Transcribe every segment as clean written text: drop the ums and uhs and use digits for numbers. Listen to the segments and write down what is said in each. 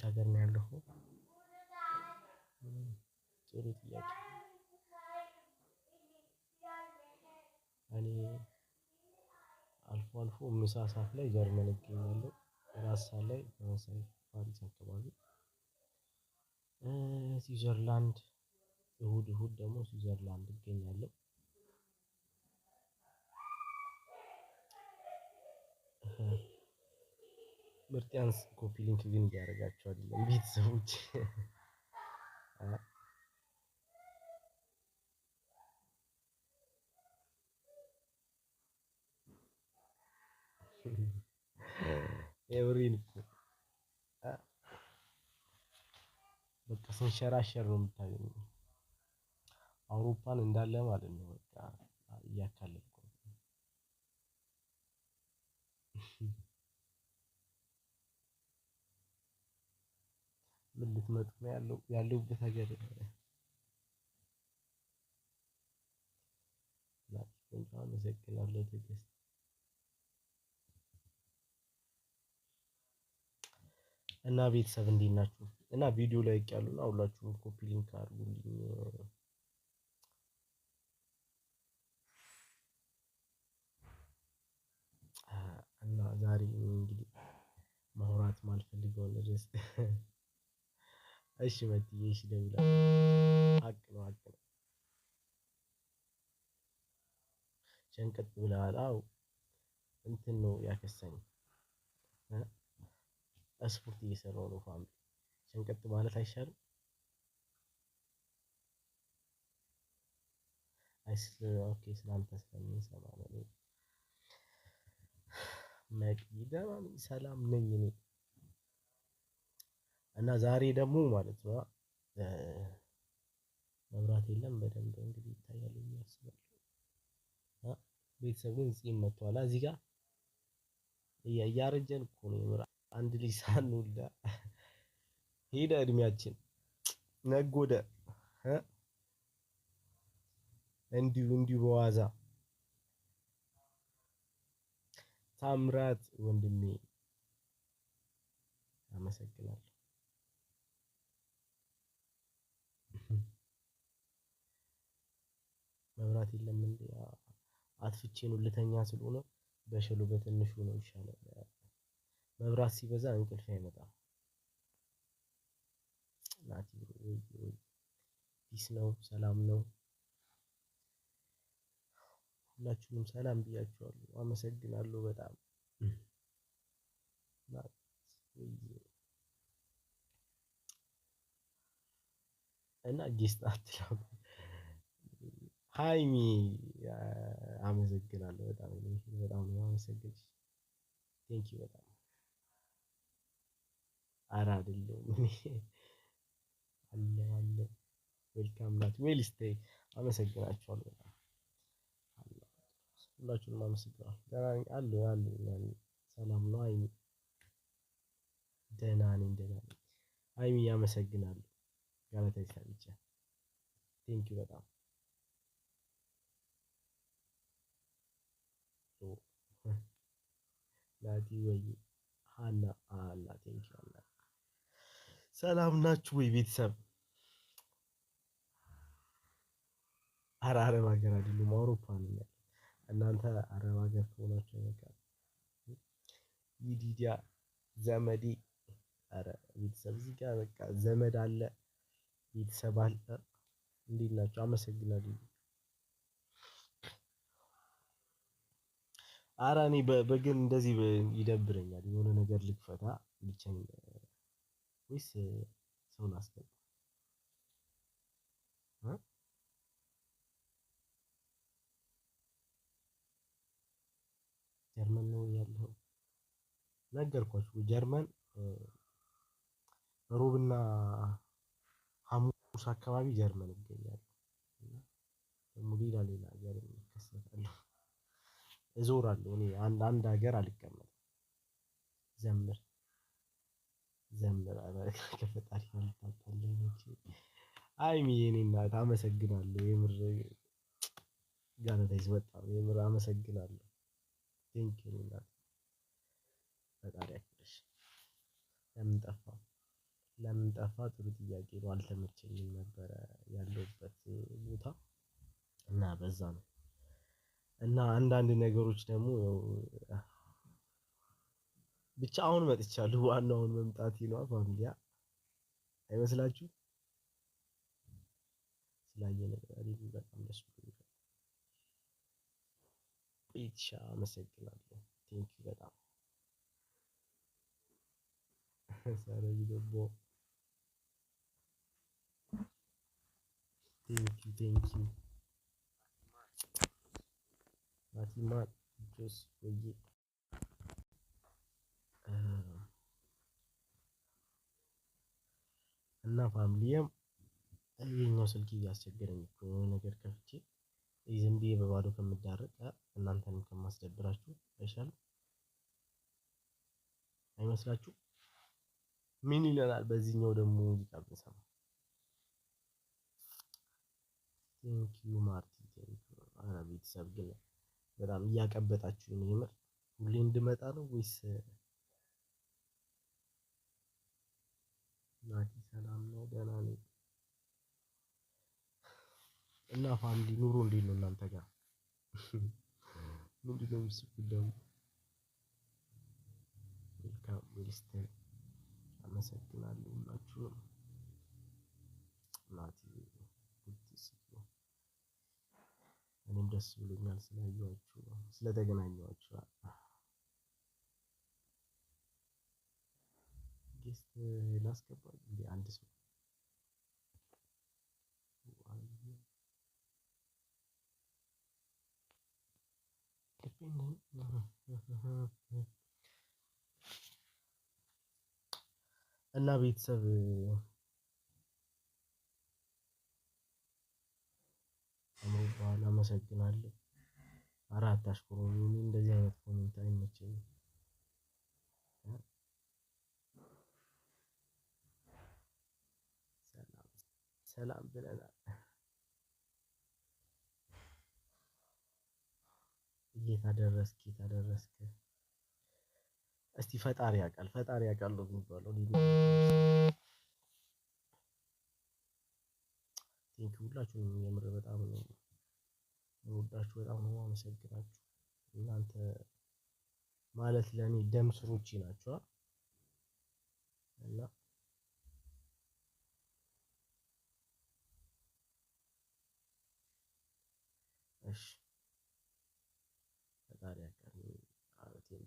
ሀገር ነው ያለው? ጥሩ ጥያቄ። እኔ አልፎ አልፎ ምሳ ሰዓት ላይ ጀርመን እገኛለሁ። እራት ሰዓት ላይ ፈረንሳይ ፓሪስ አካባቢ። ስዊዘርላንድ እሁድ እሁድ ደግሞ ስዊዘርላንድ እገኛለሁ። ምርጥ ኮፒ ሊንክ ግን እያደረጋችሁ አይደለም ቤተሰቦች። የምሬን እኮ በቃ ስንሸራሸር ነው የምታገኘው። አውሮፓን እንዳለ ማለት ነው በቃ እያካለልኩ ነው። ምን ልትመጡ ነው ያለሁበት ሀገር? አመሰግናለሁ ትዕግስት። እና ቤተሰብ እንዴት ናችሁ? እና ቪዲዮ ለቅቄያለሁና ሁላችሁም ኮፒ ሊንክ አድርጉልኝ። እና ዛሬ እንግዲህ ማውራት ማልፈልገውን ርዕስ እሺ መትዬ እሺ ደውላ ሀቅ ነው ሀቅ ነው። ሸንቀጥ ብለሃል። አዎ እንትን ነው ያከሳኝ። ስፖርት እየሰራሁ ነው ፋሚሊ። ሸንቀጥ ማለት አይሻልም? ኦኬ ስላንተ ስለምንሰማ ነው። ደህና ነኝ ሰላም ነኝ እኔ። እና ዛሬ ደግሞ ማለት ነው መብራት የለም በደንብ እንግዲህ ይታያል ብዬ አስባለሁ። ቤተሰብ ግን ጺም መጥቷል እዚህ ጋር እያረጀን እኮ ነው የምር። አንድ ልጅ ሳንወልድ ሄደ እድሜያችን ነጎደ። እንዲሁ በዋዛ ታምራት ወንድሜ አመሰግናለሁ። መብራት የለም እንዴ? አጥፍቼ ነው ልተኛ ስለሆነ በሽሎ በትንሹ ነው ይሻላል። መብራት ሲበዛ እንቅልፍ አይመጣም። ናቲ ወይ ፒስ ነው ሰላም ነው። ሁላችሁንም ሰላም ብያችኋለሁ አመሰግናለሁ በጣም። እና ጌስት አትላኩ። ሃይሚ አመሰግናለሁ በጣም በጣም ነው የማመሰግንሽ። ቴንኪው በጣም። ኧረ አይደለሁም እኔ አለሁ ዌልካም ናት ዌል ስቴይ አመሰግናችኋለሁ በጣም ሁላችሁንም አመሰግናለሁ። ደህና ነኝ አለሁ ሰላም ነው ሃይሚ። ደህና ነኝ ሃይሚ አመሰግናለሁ። ገለታ ይስጥ ብቻ ቴንኪው በጣም። ናቲ ወይ ሃና ቴንኪው ሃና። ሰላም ናችሁ ወይ ቤተሰብ? ኧረ አረብ ሀገር አይደለም አውሮፓ ነኝ ያለሁት። እናንተ አረብ ሀገር ከሆናችሁ በቃ ይዲዲያ ዘመዴ። ኧረ ቤተሰብ እዚህ ጋር በቃ ዘመድ አለ ቤተሰብ አለ። እንዴት ናችሁ? አመሰግናለሁ። ኧረ እኔ በግን እንደዚህ ይደብረኛል። የሆነ ነገር ልክፈታ ብቻዬን ወይስ ሰው ላስገባ? ጀርመን ነው ያለኸው? ነገርኳችሁ ጀርመን ሮብና ሀሙስ አካባቢ ጀርመን እገኛለሁ። ደግሞ ሌላ ሀገር እከሰታለሁ እዞራለሁ። እኔ አንድ ሀገር አልቀመጥም። ዘምር ከፈጣሪ ጋር ልታጣላኝ ነው። ሃይሚ የኔ እናት አመሰግናለሁ የምር ጋለታይስ በጣም የምር አመሰግናለሁ። ቴንኪው እናት ፈጣሪ ያክብርሽ። ለምን ጠፋሁ? ጠፋ? ጥሩ ጥያቄ ነው። አልተመቸኝም ነበረ ያለሁበት ቦታ እና በዛ ነው። እና አንዳንድ ነገሮች ደግሞ ብቻ አሁን መጥቻለሁ። ዋናው አሁን መምጣቴ ነው። ፋሚሊያ አይመስላችሁም? ስላየን በጣም ደስ ብሎኛል። ኢትሻ አመሰግናለሁ። ቴንኪው በጣም ሰረይ ደቦ ቴንኪው ናቲማን ጆስ ወይ እና ፋሚሊየም ይሄኛው ስልክ እያስቸገረኝ እኮ የሆነ ነገር ከፍቼ ዝም ብዬ በባዶ ከምዳረቅ እናንተንም ከማስደብራችሁ አይሻልም? አይመስላችሁም? ምን ይለናል በዚህኛው ደግሞ ሙዚቃ ብንሰማ? ቴንኪው ማርቲ ቴንኪው። ኧረ ቤተሰብ ግን በጣም እያቀበጣችሁኝ ነው የምር። ሁሌ እንድመጣ ነው ወይስ? ናቲ ሰላም ነው? ደህና ነኝ። እና ፋሚሊ ኑሮ እንዴት ነው እናንተ ጋር? ምንድነው የምትስቁት ደግሞ? ዌልካም ዌልስተን አመሰግናለሁ ሁላችሁንም። ናቲ እኔም ደስ ብሎኛል ስላየኋችሁ ስለተገናኘኋችሁ። ጌስት ላስገባ እንዴ? አንድ ሰው እና ቤተሰብ በኋላ አመሰግናለሁ። ኧረ አታሽኮርሙኝ። እኔ እንደዚህ አይነት ኮሜንት አይመቸኝም። ሰላም ብለናል። የት አደረስክ? የት አደረስክ? እስቲ ፈጣሪ ያውቃል፣ ፈጣሪ ያውቃል ነው የሚባለው። ቴንኪው ሁላችሁንም የምር በጣም ነው የምወዳችሁ፣ በጣም ነው የማመሰግናችሁ። እናንተ ማለት ለኔ ደም ስሮቼ ናችሁ። እና እሺ ፈጣሪ ያውቃል። ቴንኪው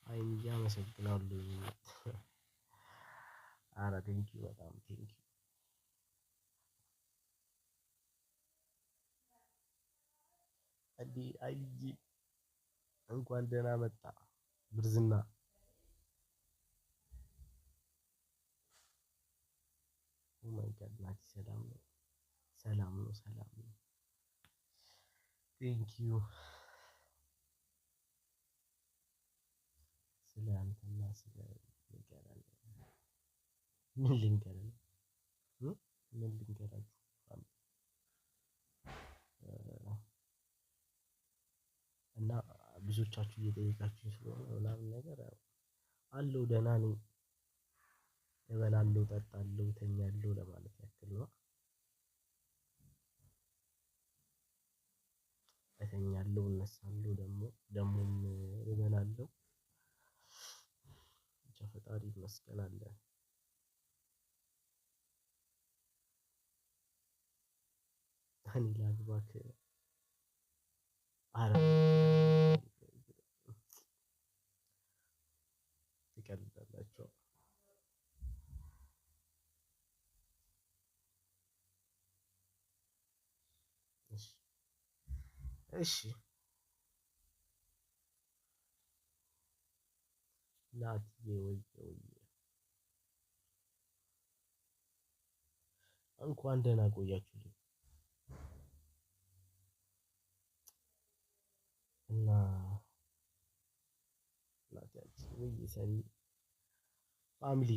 አይንዬ አመሰግናለሁ። ኧረ ቴንኪው በጣም ቴንኪው። እንዴ አይዬ እንኳን ደህና መጣ ብርዝና። ኦ ማይ ጋድ ናቲ ሰላም ነው? ሰላም ነው፣ ሰላም ነው። ቴንኪው ስለ አንተና ስለ ንገረን። ምን ልንገረን? ምን ልንገራችሁ? እና ብዙዎቻችሁ እየጠየቃችሁ ስለሆነ ምናምን ነገር አለው ደህና ነኝ፣ እበላለሁ፣ እጠጣለሁ፣ እተኛለሁ ለማለት ያክል ነው። እተኛለሁ፣ እነሳለሁ፣ ደግሞም እበላለሁ። ብቻ ፈጣሪ ይመስገን አለ። እኔ ላግባክ? ኧረ ትቀልዳላችሁ። እሺ እሺ ናትዬ ወዬ ወዬ እንኳን ደህና ቆያችሁልኝ። እና ናትያችን ወዬ ሰኒ ፋሚሊ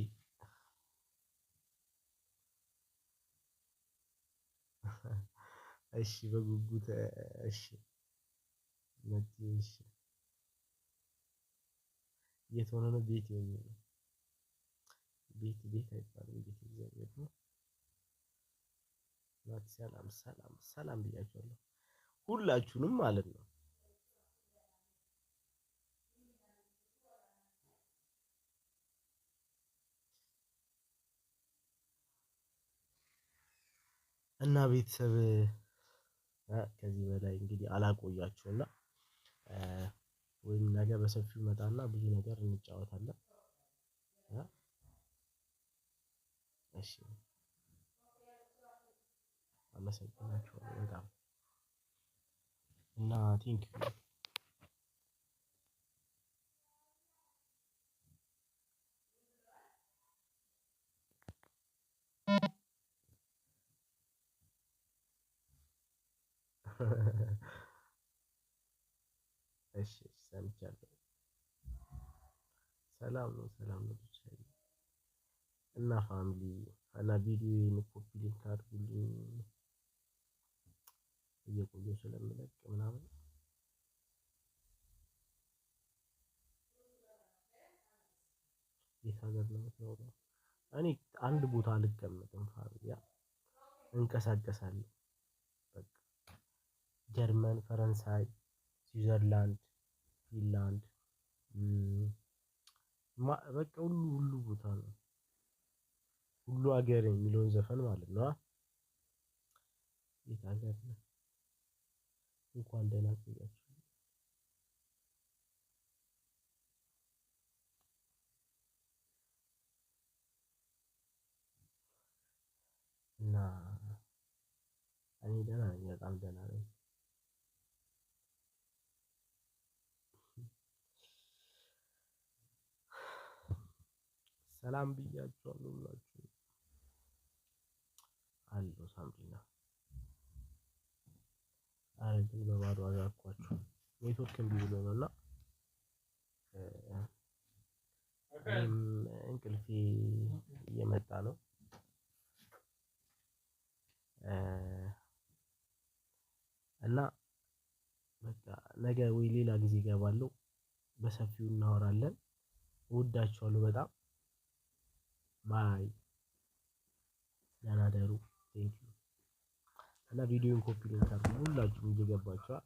እሺ በጉጉት እሺ መቼ እሺ የት ሆነ ነው? ቤት ሆኜ ነው። ቤት አይባልም ቤት እግዚአብሔር ነው። ሰላም ሰላም ሰላም ብያችኋለሁ ሁላችሁንም ማለት ነው። እና ቤተሰብ ከዚህ በላይ እንግዲህ አላቆያችሁና ወይም ነገ በሰፊው መጣና ብዙ ነገር እንጫወታለን። እሺ አመሰግናችኋለሁ በጣም እና ቴንኪው። እሺ ሰምቻለሁ። ሰላም ነው ሰላም ነው ብቻዬን እና ፋሚሊ እና ቪዲዮዬን ኮፒ ሊንክ አድርጉልኝ እየቆየሁ ስለምለቅ ምናምን። የት ሀገር ነው የምትኖረው? እኔ አንድ ቦታ አልቀመጥም ፋሚሊ እንቀሳቀሳለሁ። በቃ ጀርመን፣ ፈረንሳይ፣ ስዊዘርላንድ፣ ፊንላንድ በቃ ሁሉ ቦታ ነው። ሁሉ ሀገር የሚለውን ዘፈን ማለት ነው። የት ሀገር ነህ? እንኳን ደህና ቆያችሁ። እና እኔ ደህና ነኝ፣ በጣም ደህና ነኝ። ሰላም ብያችኋለሁ ሁላችሁም። አለሁ ሳምሪና። ኧረ ግን በባዶ አልኳችሁ ኔትወርክ እምቢ ብሎ ነው እና እኔም እንቅልፌ እየመጣ ነው። እና በቃ ነገ ወይ ሌላ ጊዜ እገባለሁ በሰፊው እናወራለን። እወዳችኋለሁ በጣም ባይ ደህና ደሩ ቴንኪው። እና ቪዲዮውን ኮፒ ሊንክ አድርጉ ሁላችሁም እየገባችሁ